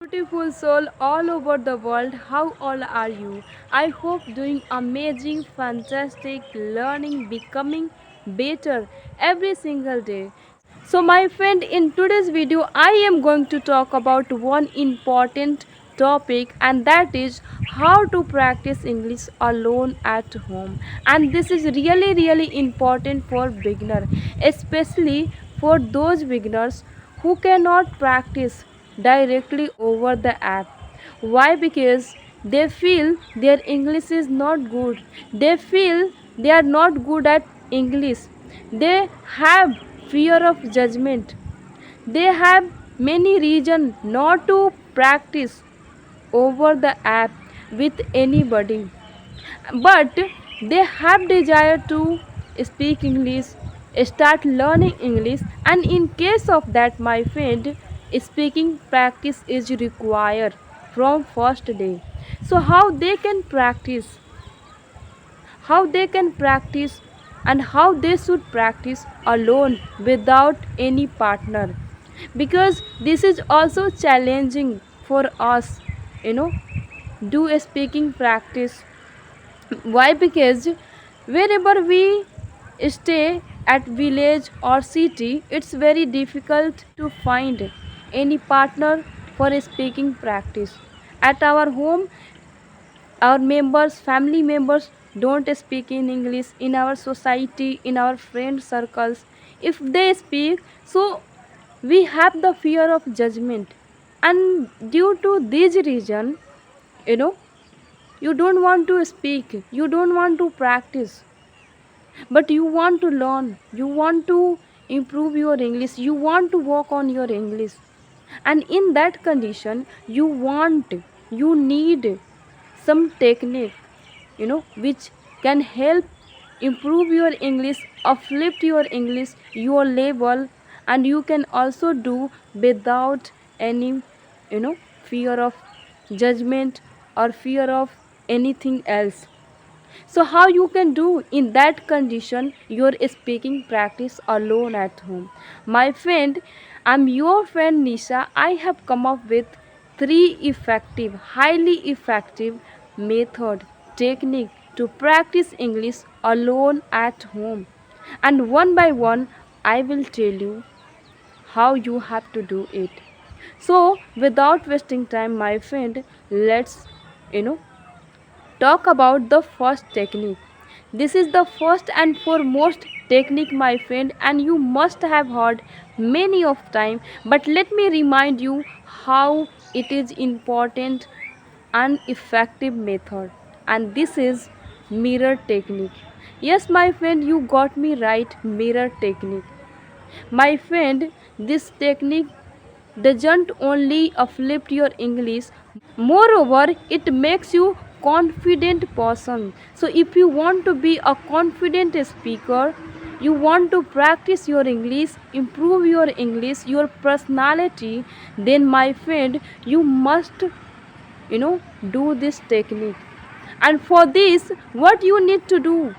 Beautiful soul all over the world, how all are you? I hope doing amazing, fantastic, learning, becoming better every single day. So my friend, in today's video I am going to talk about one important topic, and that is how to practice English alone at home. And this is really important for beginner, especially for those beginners who cannot practice directly over the app. Why? Because they feel their English is not good. They feel they are not good at English. They have fear of judgment. They have many reasons not to practice over the app with anybody, but they have desire to speak English, start learning English. And in case of that, my friend, speaking practice is required from first day. So how they can practice and how they should practice alone without any partner, because this is also challenging for us, you know do a speaking practice. Why? Because wherever we stay, at village or city, it's very difficult to find any partner for a speaking practice. At our home, our members, family members, don't speak in English. In our society, in our friend circles, if they speak, so we have the fear of judgment. And due to this reason, you know you don't want to speak, you don't want to practice, but you want to learn, you want to improve your English, you want to work on your English. And in that condition, you need some technique, which can help improve your English, uplift your English, your level. And you can also do without any, fear of judgment or fear of anything else. So how you can do in that condition your speaking practice alone at home? My friend, I'm your friend Nisha. I have come up with three effective, highly effective method, technique to practice English alone at home. And one by one, I will tell you how you have to do it. So without wasting time, my friend, let's you know talk about the first technique. This is the first and foremost technique, my friend, and you must have heard many of time. But let me remind you how it is important and effective method. And this is mirror technique. Yes, my friend, you got me right. Mirror technique. My friend, this technique doesn't only uplift your English, moreover, it makes you confident person. So if you want to be a confident speaker, you want to practice your English, improve your English, your personality, then my friend, you must do this technique. And for this, what you need to do?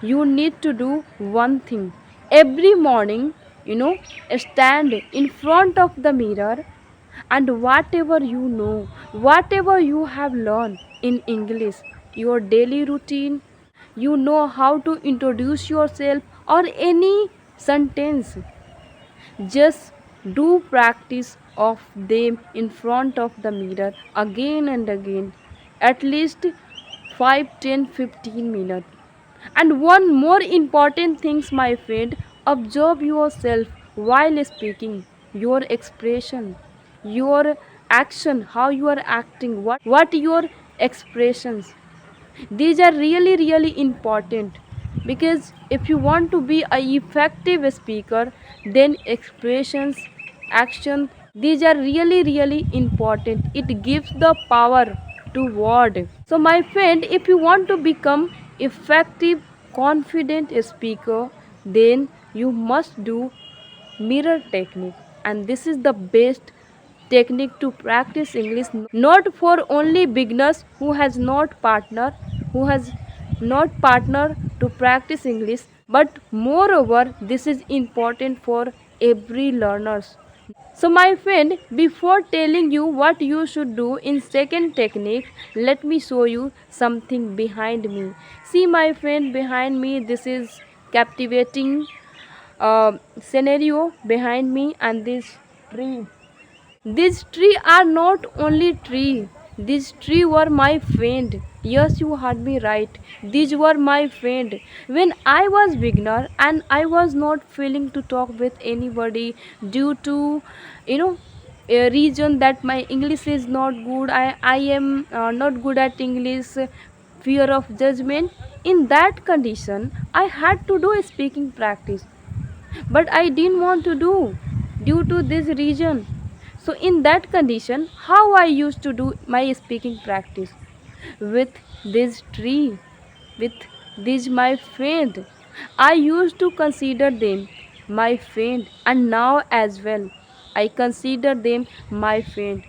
You need to do one thing. Every morning, you know stand in front of the mirror, and whatever whatever you have learned in English, your daily routine, how to introduce yourself or any sentence, just do practice of them in front of the mirror again and again, at least 5, 10, 15 minutes. And one more important thing, my friend, observe yourself while speaking, your expression, your action, how you are acting, what your expressions. These are really important, because if you want to be a effective speaker, then expressions, action, these are really important. It gives the power to word. So my friend, if you want to become effective, confident speaker, then you must do mirror technique. And this is the best technique to practice English, not for only beginners who has not partner to practice English, but moreover this is important for every learners. So, my friend, before telling you what you should do in second technique, let me show you something behind me. See, my friend, behind me, this is captivating scenario behind me, and this tree. These tree are not only tree. These tree were my friend. Yes, you heard me right. These were my friend. When I was beginner and I was not feeling to talk with anybody due to, you know, a reason that my English is not good. I am not good at English. Fear of judgment. In that condition, I had to do a speaking practice, but I didn't want to do due to this reason. So, in that condition, how I used to do my speaking practice with this tree, with this my friend. I used to consider them my friend, and now as well I consider them my friend.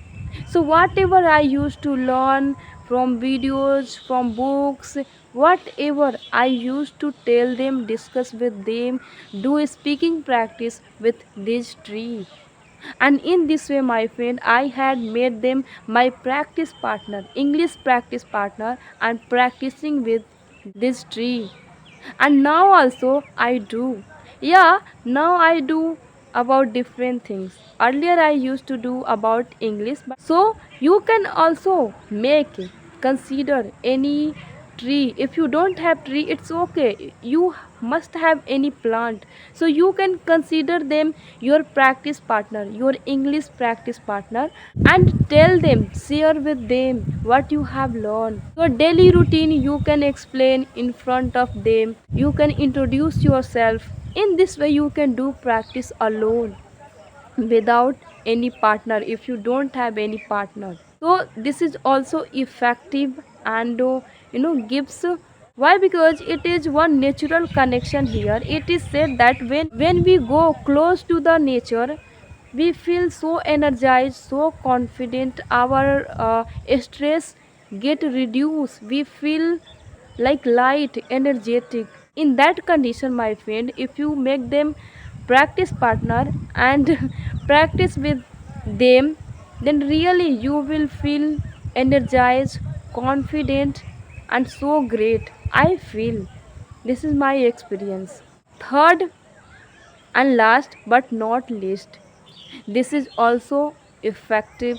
So, whatever I used to learn from videos, from books, whatever I used to tell them, discuss with them, do a speaking practice with this tree. And in this way, my friend, I had made them my practice partner, English practice partner, and practicing with this tree. And now also I do. Yeah, now I do about different things. Earlier I used to do about English, but so you can also make, consider any tree. If you don't have tree, it's okay. You must have any plant, so you can consider them your practice partner, your English practice partner, and tell them, share with them what you have learned. Your daily routine you can explain in front of them, you can introduce yourself. In this way you can do practice alone without any partner if you don't have any partner. So this is also effective, and gives, why? Because it is one natural connection. Here it is said that when we go close to the nature, we feel so energized, so confident, our stress get reduced, we feel like light, energetic. In that condition, my friend, if you make them practice partner and practice with them, then really you will feel energized, confident, and so great. I feel this is my experience. Third and last but not least, this is also effective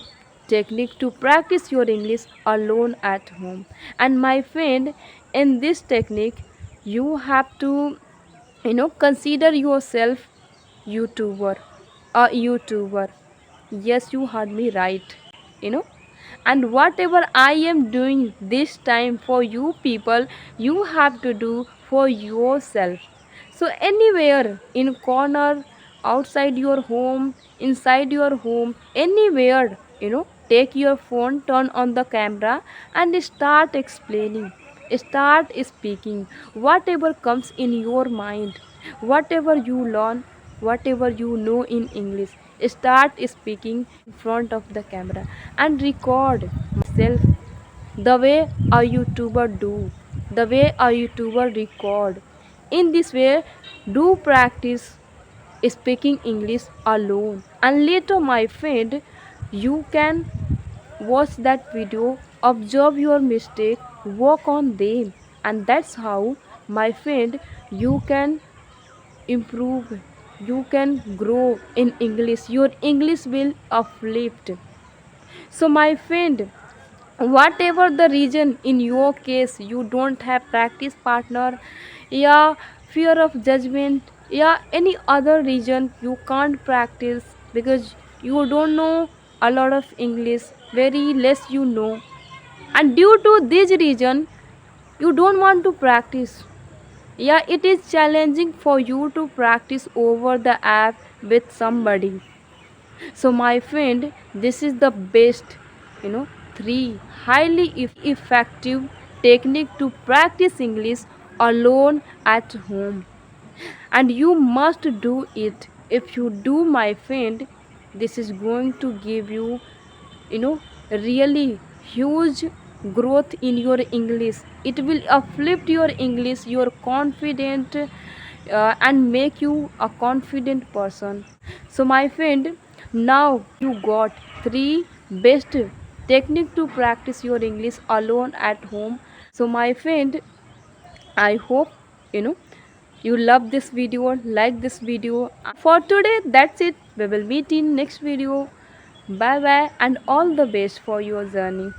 technique to practice your English alone at home. And my friend, in this technique, you have to consider yourself YouTuber, a YouTuber. Yes, you heard me right. You know, and whatever I am doing this time for you people, you have to do for yourself. So anywhere in corner, outside your home, inside your home, anywhere, take your phone, turn on the camera, and start explaining, start speaking whatever comes in your mind, whatever you learn, whatever you know in English. Start speaking in front of the camera and record myself the way a YouTuber do, the way a YouTuber record. In this way, do practice speaking English alone. And later, my friend, you can watch that video, observe your mistake, work on them, and that's how, my friend, you can improve, you can grow in English. Your English will uplift. So, my friend, whatever the reason in your case you don't have practice partner, yeah, fear of judgment, yeah, any other reason you can't practice because you don't know a lot of English, very less you know, and due to this reason you don't want to practice. Yeah, it is challenging for you to practice over the app with somebody. So, my friend, this is the best, three highly effective technique to practice English alone at home. And you must do it. If you do, my friend, this is going to give you, really huge growth in your English. It will uplift your English, your confident, and make you a confident person. So, my friend, Now you got three best technique to practice your English alone at home. So my friend, I hope you know you love this video, like this video. For today, that's it. We will meet in next video. Bye bye and all the best for your journey.